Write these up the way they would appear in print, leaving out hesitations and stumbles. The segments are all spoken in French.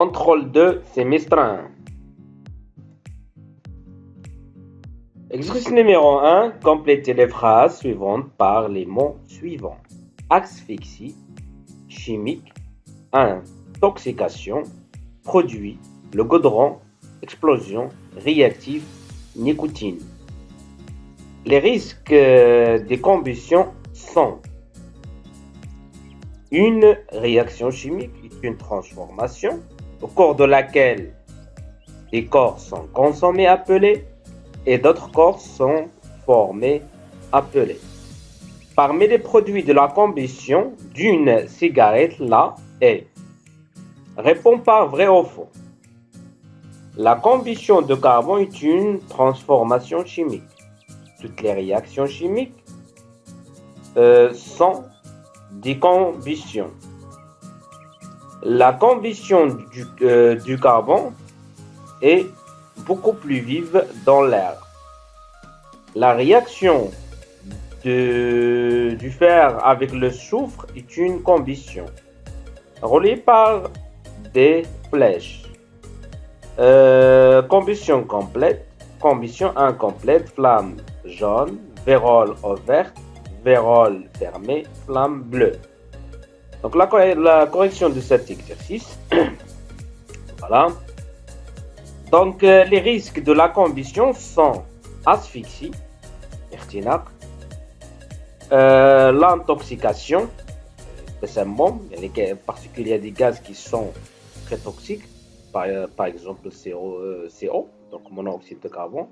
Contrôle 2, semestre 1. Exercice numéro 1. Complétez les phrases suivantes par les mots suivants. Asphyxie, chimique, intoxication, produit, le goudron, explosion, réactif, nicotine. Les risques des combustions sont une réaction chimique est une transformation au cours de laquelle des corps sont consommés appelés et d'autres corps sont formés appelés. Parmi les produits de la combustion d'une cigarette, là est. Réponds par vrai ou faux. La combustion de carbone est une transformation chimique. Toutes les réactions chimiques sont des combustions. La combustion du carbone est beaucoup plus vive dans l'air. La réaction du fer avec le soufre est une combustion reliée par des flèches. Combustion complète, combustion incomplète, flamme jaune, vérole verte, vérole fermée, flamme bleue. Donc la correction de cet exercice, voilà. Donc les risques de la combustion sont asphyxie, irtinaq, l'intoxication, parce qu'il y a des gaz qui sont très toxiques, par exemple CO, donc monoxyde de carbone,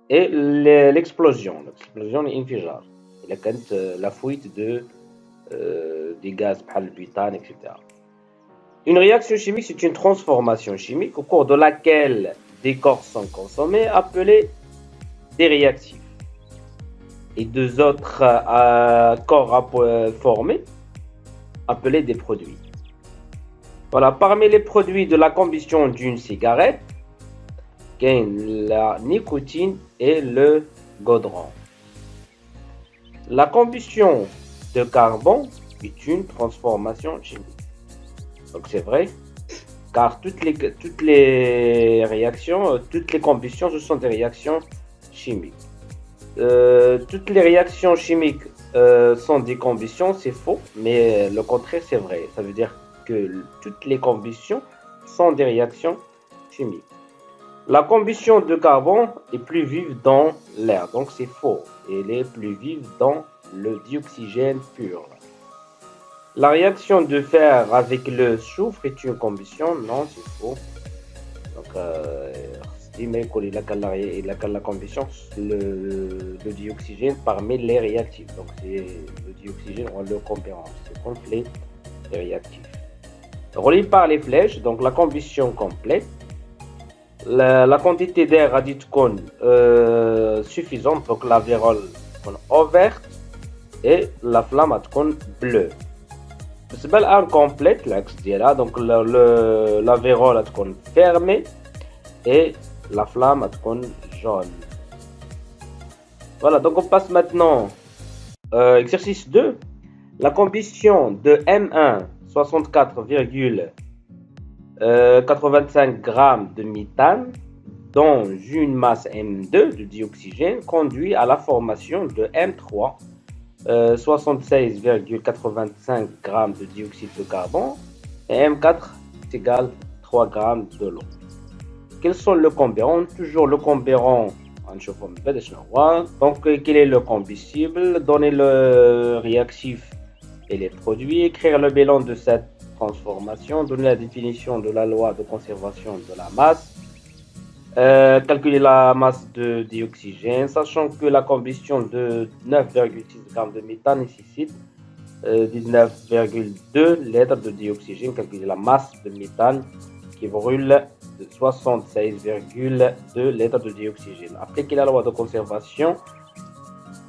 et l'explosion l'inفجار, la fuite des gaz par le butane, etc. Une réaction chimique, c'est une transformation chimique au cours de laquelle des corps sont consommés, appelés des réactifs, et deux autres corps formés, appelés des produits. Voilà, parmi les produits de la combustion d'une cigarette, la nicotine et le goudron. La combustion de carbone est une transformation chimique. Donc c'est vrai, car toutes les réactions, toutes les combustions, ce sont des réactions chimiques. Toutes les réactions chimiques sont des combustions, c'est faux, mais le contraire c'est vrai. Ça veut dire que toutes les combustions sont des réactions chimiques. La combustion de carbone est plus vive dans l'air, donc c'est faux. Elle est plus vive dans le dioxygène pur. La réaction de fer avec le soufre est une combustion, non, c'est faux. Donc, il a la combustion, le dioxygène parmi les réactifs. Donc, c'est le dioxygène, on le compare, c'est contre les réactifs. Relié par les flèches, donc la combustion complète. La quantité d'air a dit suffisante, donc la vérole verte et la flamme a bleue. C'est belle incomplète, l'axe là, donc la vérole a fermée et la flamme a jaune. Voilà, donc on passe maintenant exercice 2. La combustion de M1 64,85 g de méthane dans une masse M2 de dioxygène conduit à la formation de M3 76,85 g de dioxyde de carbone et M4 égale 3 g de l'eau. Quels sont le comparant? Toujours le comparant. Donc, quel est le combustible? Donner le réactif et les produits. Écrire le bilan de cette transformation. Donner la définition de la loi de conservation de la masse. Calculer la masse de dioxygène, sachant que la combustion de 9,6 g de méthane nécessite 19,2 litres de dioxygène. Calculer la masse de méthane qui brûle de 76,2 litres de dioxygène. Appliquer la loi de conservation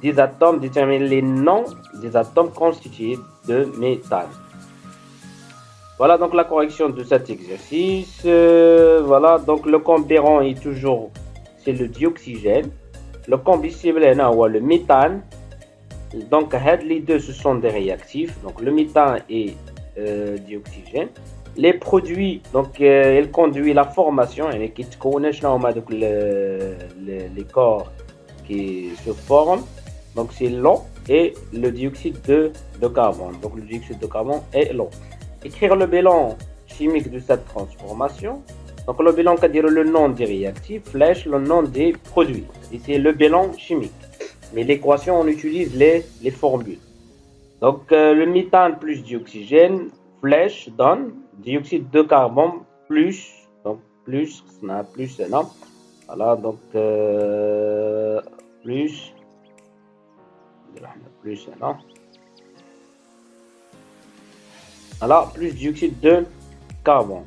des atomes, déterminer les noms des atomes constitués de méthane. Voilà donc la correction de cet exercice. Voilà, donc le comparant est toujours, c'est le dioxygène. Le combustible est là, le méthane. Donc les deux ce sont des réactifs. Donc le méthane et dioxygène. Les produits, donc il conduit la formation, et qui connaissent les corps qui se forment. Donc c'est l'eau et le dioxyde de carbone. Donc le dioxyde de carbone et l'eau. Écrire le bilan chimique de cette transformation. Donc le bilan, c'est-à-dire le nom des réactifs, flèche le nom des produits. Et c'est le bilan chimique. Mais l'équation, on utilise les formules. Donc le méthane plus dioxygène, flèche donne dioxyde de carbone plus, donc plus, non. Voilà, donc plus, non. Voilà, plus dioxyde de carbone.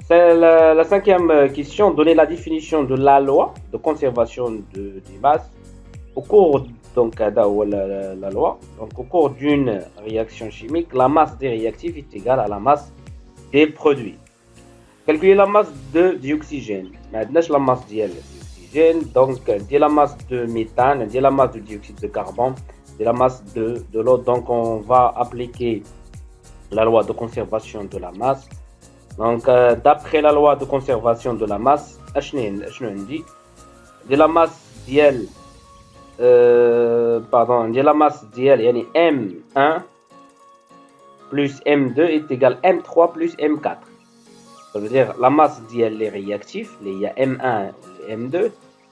C'est la cinquième question. Donner la définition de la loi de conservation des masses au cours donc la loi. Donc au cours d'une réaction chimique, la masse des réactifs est égale à la masse des produits. Calculer la masse de dioxygène. Maintenant, la masse d'oxygène, donc la masse de méthane, la masse de dioxyde de carbone, la masse de l'eau. Donc on va appliquer la loi de conservation de la masse. Donc d'après la loi de conservation de la masse, de la masse d'IL, de la masse d'IL, yani M1 plus M2 est égal à M3 plus M4. Ça veut dire la masse d'IL, les réactifs, il y a M1 et M2,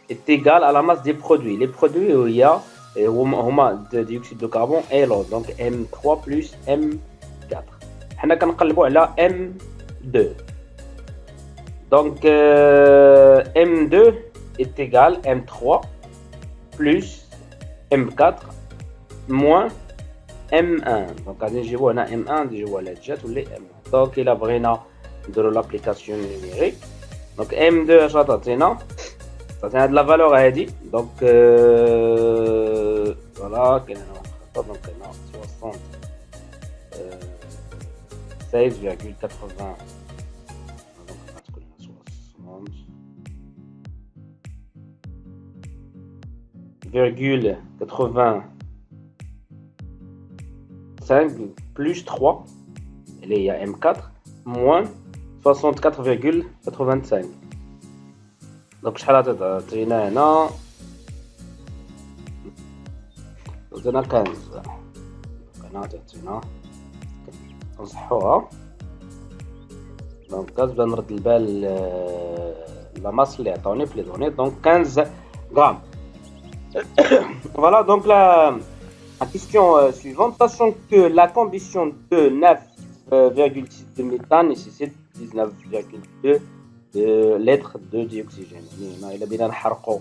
est égale à la masse des produits. Les produits, il y a de dioxyde de carbone et l'eau, donc M3 plus M4. On va là M2. Donc M2 est égal à M3 plus M4 moins M1. Donc je vois M1, je vois la jet ou les M1. Donc il a vraiment de l'application numérique. Donc M2 ça a de la valeur à dire. Donc voilà, donc 16,80 5 plus 3, il y a M4, moins 64,85. Donc, شحال عطينا هنا؟ عطينا 15. هنا عطينا نصحوها. دونك كنبدا نرد البال لا ماس اللي عطاوني في لي دوني. دونك 15 غرام. Voilà, donc la question suivante. Sachant que la combustion de 9,6 de méthane nécessite 19,2 litres de dioxygène. Il a bien نحرقوا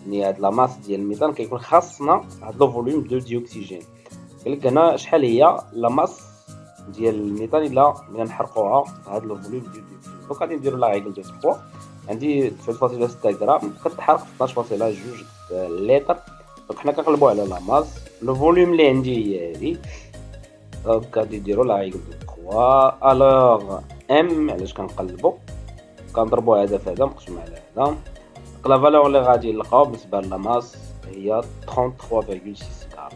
هاد لا ماس ديال الميثان كيكون خاصنا هاد لو فوليوم دو ديوكسيجين. قالك هنا شحال هي لا ماس ديال الميثان الا بغينا نحرقوها هاد لو فوليوم ديال ديوكسيجين. دونك غادي نديرو لا ريغل دو 3. عندي 9.6 غرام كتحرق 12.2 لتر. دونك حنا كنقلبوا على لا ماس. لو فوليوم اللي عندي هي هادي. دونك غادي نديرو لا ريغل دو 3. الوغ ام علاش كنقلبوا كنضربوا هذا في هذا نقسموا على هذا. لا فالور اللي غادي نلقاو بالنسبه لا ماس هي 33,6 غرام.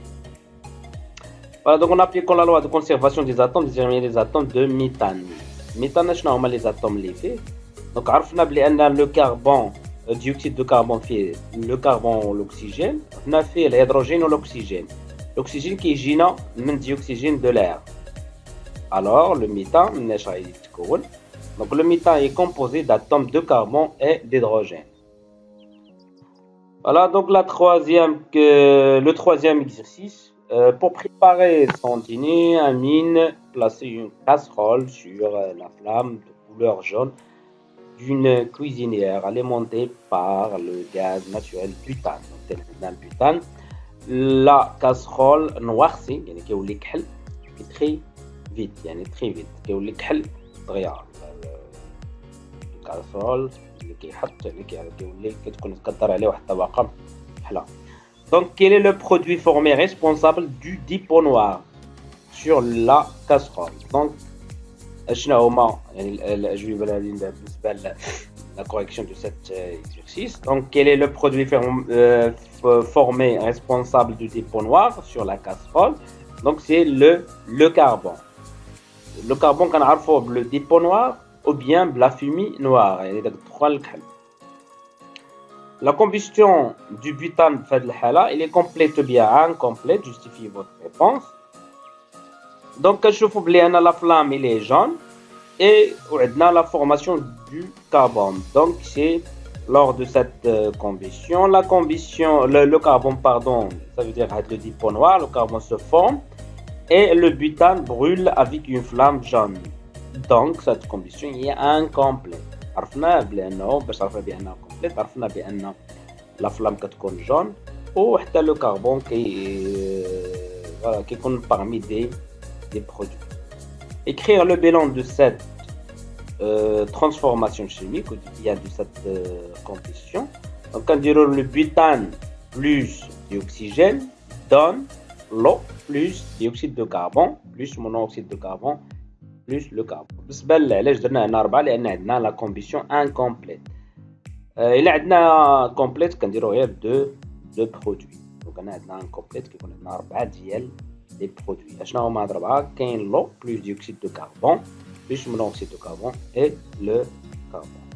Voilà, donc on applique la loi de conservation des atomes, déterminer les atomes de méthane. Méthane, شنو هما les atomes اللي فيه. Donc عرفنا بلي ان لو كربون dioxyde de carbone فيه le carbone l'oxygène. On fait l'hydrogène ou l'oxygène. L'oxygène qui يجينا من dioxygène de l'air. Alors le méthane مناش غادي يتكون. Donc le méthane est composé d'atomes de carbone et d'hydrogène. Voilà, donc le troisième exercice. Pour préparer son dîner, Amine placer une casserole sur la flamme de couleur jaune d'une cuisinière alimentée par le gaz naturel butane. Donc le butane. La casserole noircie, يعني كيولي كحل très vite, يعني très vite كيولي كحل دغيا. الكاسرول اللي كيحط يعني كيولي كتكون كدار عليه واحد الطبقه حلا. Donc quel est le produit formé responsable du dépôt noir sur la casserole? Donc شنو هما يعني الاجوبه اللي بالنسبه la correction de cet exercice. Donc quel est le produit formé responsable du dépôt noir sur la casserole? Donc c'est le carbone. le carbone qu'on a le dépôt noir ou bien la fumée noire. La combustion du butane il est complète ou bien incomplète, justifiez votre réponse. Donc, je vous dis la flamme il est jaune et on a la formation du carbone. Donc, c'est lors de cette combustion, le carbone, pardon, ça veut dire le dépôt noir, le carbone se forme et le butane brûle avec une flamme jaune. Donc, cette combustion est incomplète. عرفنا بأنه باش عرفنا بأنها complète عرفنا بأن la flamme كتكون jaune وحتى le carbone كيكون parmi des produits. Écrire le bilan de cette transformation chimique ou bien de cette combustion. Donc, on dirait le butane plus d'oxygène donne l'eau plus dioxyde de carbone plus monoxyde de carbone plus le carbone. بالنسبة لعلاش درنا هنا 4 لأن عندنا la combustion incomplète. إلا عندنا complète كنديرو غير deux produits. Donc أنا عندنا incomplète كيكون عندنا 4 ديال les produits. اشنا هما هاد 4 كاين l'eau plus dioxyde de carbone plus monoxyde de carbone et le carbone.